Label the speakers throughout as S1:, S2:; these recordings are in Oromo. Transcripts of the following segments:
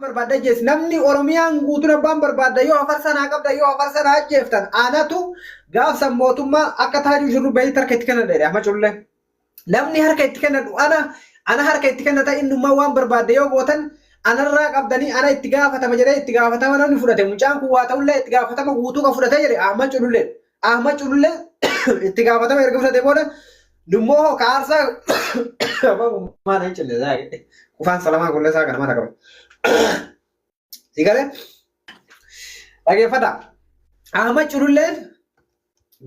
S1: barbaada jees namni oromiyaan guutuun abbaan barbaada yoo afarsanaa qabda yoo afarsanaa jeeftan aanatu gaafsa mootummaa akka taajuu jirru bahii harka itti kenna dheedhe amma culle namni harka itti kennadu ana harka itti kennata innummaa waan barbaada yoo gootan anarraa qabdanii ana itti gaafatama jedhee itti gaafatama namni fudhate mucaan kun waa ta'ullee itti gaafatama guutuu kan fudhate jedhe Ahmad Culullee itti gaafatama erga fudhate booda dummoo kaarsa maana hin cille zaaqe kufaan salamaa kullee isaa kana mana qabe Sigale? Dhaggeeffadhaa. Ahmad Cululleen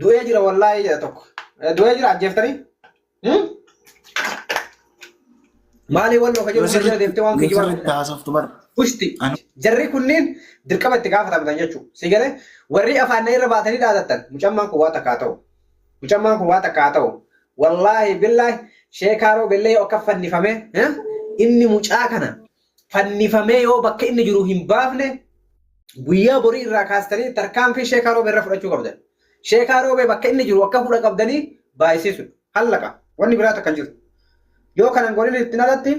S1: du'ee jira wallaahi jedha tokko. Du'ee jira ajjeeftanii? Maalii walloo ka jiru sirrii deemtee waan kijiba Pushti. Jarri kunniin dirqama itti gaafatamtan jechuudha. Sigale? Warri afaan irra baatanii dhaadattan mucammaan kun waa takkaa ta'u. Mucammaan kun waa takkaa ta'u. Wallaahi billaahi sheekaaroo billee akka fannifame inni mucaa kana fannifamee yoo bakka inni jiru hin baafne guyyaa borii irraa kaastanii tarkaanfii sheekaa roobee irra fudhachuu qabdan. Sheekaa roobee bakka inni jiru akka fudha qabdanii baay'isiisu. Hallaqa. Wanni biraatu akkan jiru. Yoo kanan godhin ittiin alatti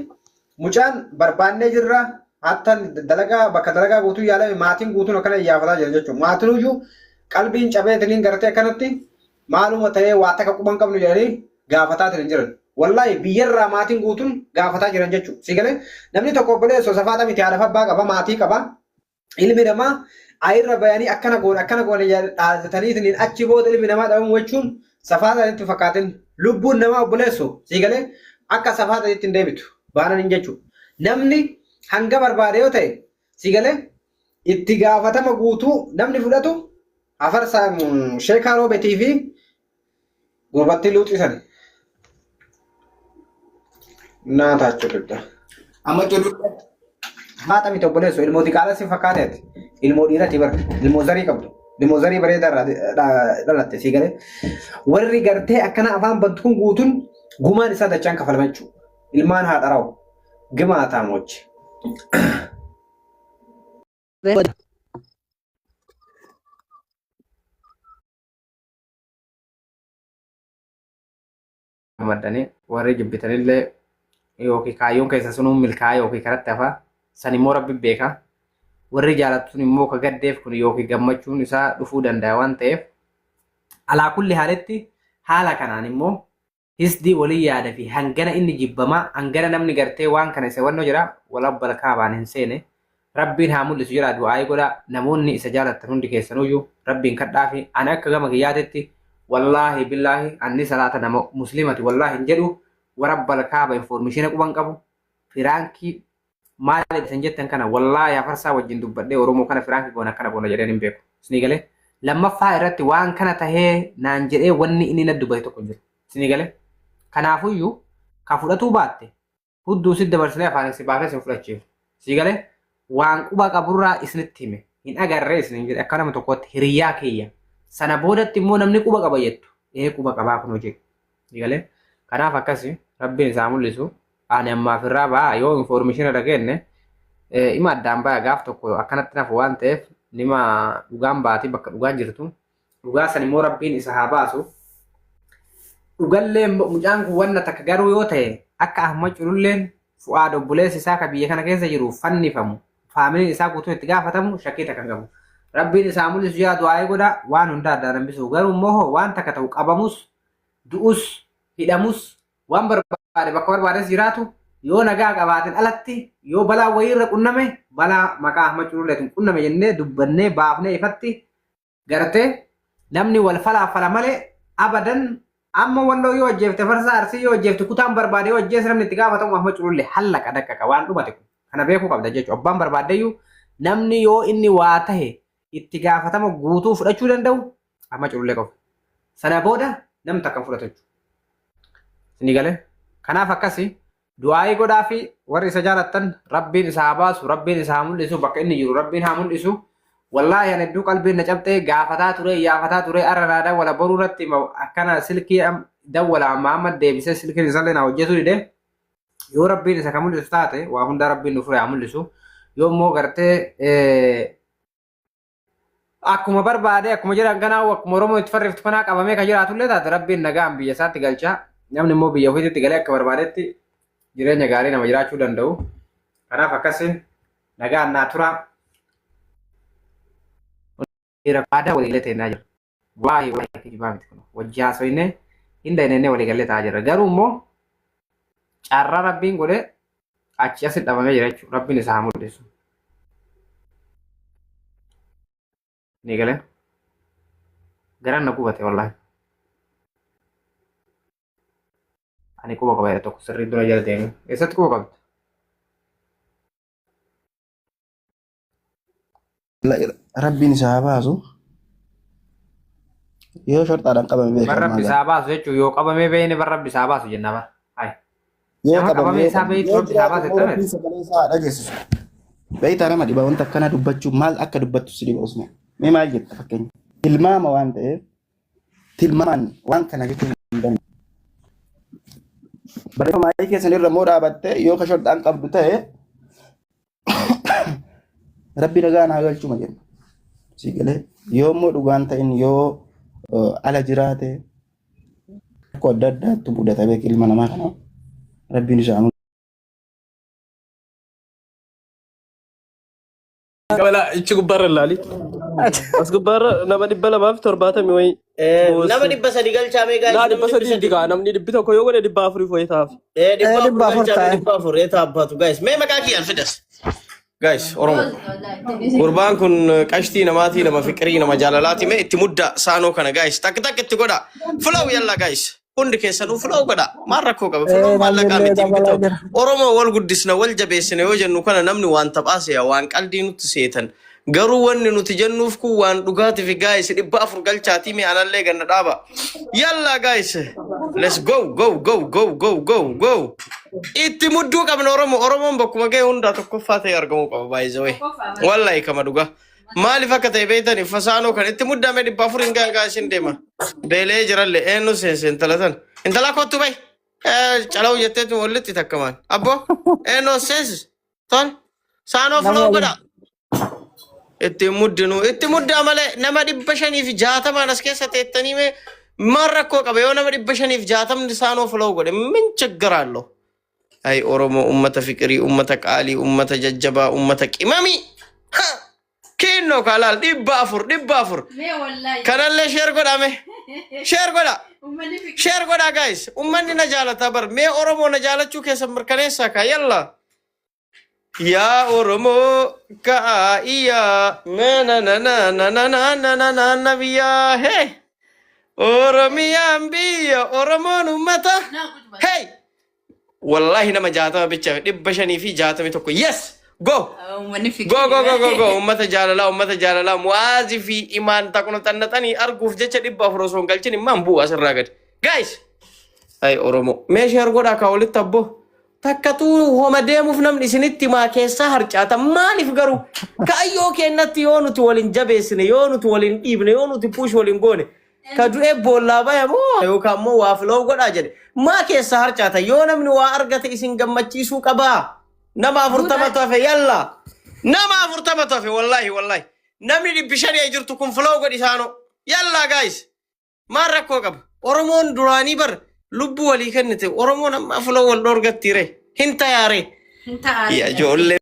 S1: mucaan barbaannee jirra hatta dalagaa bakka dalagaa guutuu yaalame maatiin guutuun akkana iyyaafataa jira jechuudha. Maatiin iyyuu qalbiin cabeetiniin gartee akkanatti maaluma ta'ee waa takka quban qabnu jedhanii gaafataa jiran. Wallahi biyyarraa maatiin guutuun gaafataa jiran jechuudha. Sigalee namni tokko obboleessoo safaadha miti haadha abbaa qaba maatii qaba. Ilmi namaa ayirra bayanii akkana goone dhaabbatanii achi booda ilmi namaa dhabamu jechuun safaadhaan itti fakkaatin lubbuun namaa obboleessoo sigalee akka safaadhaan itti hin deebitu baanan hin jechuudha. Namni hanga barbaade yoo ta'e sigalee itti gaafatama guutuu namni fudhatu afarsaan sheekaa roobetii fi gurbattii luuxisan. Naata jechuudha. Amma Culullee haadha miti obboleessu ilmoo xiqqaadha si fakkaateeti. Ilmoo dhiirati bara ilmoo zarii qabdu. Ilmoo zarii bareedaa dhalatte si galee. Warri gartee akkana afaan bantu kun guutuun gumaan isaa dachaan kafalama jechuudha. Ilmaan haadha raawwu. Gimaa taamochi. Maddanii warri jibbitanillee yookiin kaayyoon keessa sunuun milkaa'aa yookiin karatti hafaa san immoo rabbi beeka. Warri jaalattuun immoo ka gaddeef kun yookiin gammachuun isaa dhufuu danda'a waan ta'eef alaa kulli haaletti haala kanaan immoo hisdii walii yaada fi hangana inni jibbamaa hangana namni gartee waan kana isa wannoo jira walabbal kaabaan hin seene rabbiin haa mul'isu jira du'aayii godha namoonni isa jaalattan hundi keessanuyyuu rabbiin kadhaa fi ani akka gama kiyyaatetti wallaahi billaahi anni salaata nama muslimati wallaahi hin jedhu warabbal kaaba information quban qabu firaanki maal ibsan jettan kana wallaahi afarsaa wajjin dubbadhee oromoo kana firaanki goona akkana goona jedheen hin beeku isinii galee lammaffaa irratti waan kana tahee naan jedhee wanni inni na dubbate tokko jiru isinii galee kanaafuyyuu ka fudhatuu baatte hudduu si dabarsinee afaan si baafee si fudhachiif isinii galee waan quba qaburraa isinitti hime hin agarree isinii jedhe akka nama tokkotti hiriyyaa kiyya sana boodatti immoo namni quba qaba jettu quba qabaa kun hojii isinii galee kanaaf akkasi rabbiin isaa mul'isu ani ammaaf irraa ba'aa yoo information irra kenne ima addaan ba'aa gaaf tokko akkanatti nafu waan ta'eef nima dhugaan baatii bakka dhugaan jirtu dhugaa san immoo rabbiin isa haa baasu dhugallee mucaan kun wanna takka garuu yoo ta'e akka Ahmad Cululleen Fu'aad obboleessi isaa ka biyya kana keessa jiru fannifamu faamiliin isaa guutuu itti gaafatamu shakkii takka qabu rabbiin isaa mul'isu yaa du'aayii godha waan hunda addaan hambisu garuu immoo waan takka ta'u qabamus du'us hidhamus waan barbaade bakka barbaades jiraatu yoo nagaa qabaatin alatti yoo balaa wayii irra qunname balaa maqaa Ahmad Cululleetiin qunname jennee dubbannee baafnee ifatti gartee namni wal falaafala malee abadan amma walloo yoo ajjeefte farsaa arsii yoo ajjeefte kutaan barbaade yoo ajjeese namni itti gaafatamu Ahmad Culullee hallaqa daqqaqa waan dhumate kun kana beekuu qabda jechuudha abbaan barbaadeyyuu namni yoo inni waa tahe itti gaafatama guutuu fudhachuu danda'u Ahmad Culullee qofa sana booda namni takkan fudhatu jechuudha. Isinii galee kanaaf akkasi du'aayii godhaa fi warri isa jaalattan rabbiin isaa haa baasu rabbiin isaa haa mul'isu bakka inni jiru rabbiin haa mul'isu wallaahi ani hedduu qalbiin na cabxee gaafataa ture iyyafataa ture arranaa dawwala boruu irratti akkana silkii dawwala Muhammad deebisee silkiin isallee na hojjetu dide yoo rabbiin isa kan mul'isu taate waa hunda rabbiin nuuf haa mul'isu yoo immoo gartee akkuma barbaade akkuma jiran kanaa akkuma oromoo itti farriftu kanaa qabamee kan jiraatullee taate rabbiin nagaan biyya isaatti galchaa namni immoo biyya ofiitti galee akka barbaadetti jireenya gaarii nama jiraachuu danda'u. Kanaaf akkasi nagaan naa tura ada waliigalee ta'aa jira waa'ee kijibaa miti kun wajji haasoinee hinda inni waliigalee ta'aa jira garuu immoo carraa rabbiin godhe achi asi dhabamee jira jechuudha rabbiin isaa mul'isu ni galee garan na gubate wallahi ani quba qaba tokko sirrii dura jala deemu eessatti quba qabdu
S2: rabbiin isaa baasu yoo sharxaadhaan qabame beekamaa
S1: barrabbi isaa baasu jechuun yoo qabamee beekne barrabbi isaa baasu jenna bara yoo qabamee isaa beekne rabbi isaa baasu jettame
S2: sagalee isaa dhageessisu beektaa nama dhibaa wanta akkana dubbachuun maal akka dubbattu si dhiba osuma mee maal jetta fakkeenya tilmaama waan ta'eef tilmaamaan waan kana jechuun hin danda'u barreeffama maayii keessan irra moo dhaabatte yoo ka sharxaan qabdu ta'e rabbi nagaa naa galchuma jenna si galee yoo immoo dhugaan ta'in yoo ala jiraate akkoo adda addaatti mudata beek ilma namaa kana rabbiin isaa
S3: Kabala ichi gubbaarra ilaali. As gubbaarra nama 270 wayi.
S4: Nama 300 galchaame gaayis.
S3: Naa 300 digaa namni 100 yoo godhe 400 foyi taaf.
S4: 400 taabbatu gaayis. Mee maqaa kiyyaan fidas.
S3: Guys, Oromo. Gurbaan kun qashtii namaatii nama fiqirii nama jaalalaati mee itti mudda saanoo kana guys. Takka itti godha. Flow yalla guys. Hundi keessanuu flow godha. Maal rakkoo qaba? Flow maallaqaa miti bitoo. Oromoo wal guddisna wal jabeessina yoo jennu kana namni waan taphaase waan qaldii nutti seetan. Garuu wanni nuti jennuuf kun waan dhugaatiif guys 400 galchaatii mee anallee ganna dhaaba. Yalla guys. Let's go. Itti mudduu qabna Oromoon bakkuma ga'e hundaa tokkoffaa ta'e argamuu qaba by the way. Wallahi kama dhugaa. Maaliif akka ta'e beektanii fasaanoo kan itti muddame 400 hin gaa isin deema. Beelee jiralle eenyu seense intala tan. Intala kottu bay. Calawu jetteetu walitti takkamaan. Abbo eenyu seense. Ton saanoo fuloo godha. Itti muddaa malee nama 560 as keessa teettanii mee maal rakkoo qaba yoo nama 560 saanoo fuloo godhe min chaggaraallo. Ay Oromoo ummata fiqirii ummata qaalii ummata jajjabaa ummata qimamii. Kinno kalal 400 kanallee share godhame share godha guys ummanni na jaalata bar mee Oromoo na jaalachuu keessa mirkaneessaa ka yalla yaa Oromoo kaa'iya na biyyaa hey Oromiyaan biyya Oromoon ummata hey wallahi nama 60 bicha 561 yes go ummata jaalala muazi fi iman takuna tannatani arguuf jecha 400 son galchin imman bu asirraa gad guys ay Oromo mee share godha ka walitti abbo takkatu homa deemuuf namni isinitti maa keessa harcaata maaliif garuu kaayyoo kennatti yoo nuti walin jabeessine yoo nuti walin dhiibne yoo nuti push walin goone ka du'e boollaa baya moo yookaan moo waa flow godha jedhe maa keessa harcaata yoo namni waa argate isin gammachiisuu qabaa nama 40 tafe yalla nama 40 tafe wallahi namni 500 jirtu kun flow godhi saano yalla guys maa rakkoo qaba Oromoon duraanii bar lubbu walii kennite Oromoon amma flow wal dorgattire hinta yaare ya jolle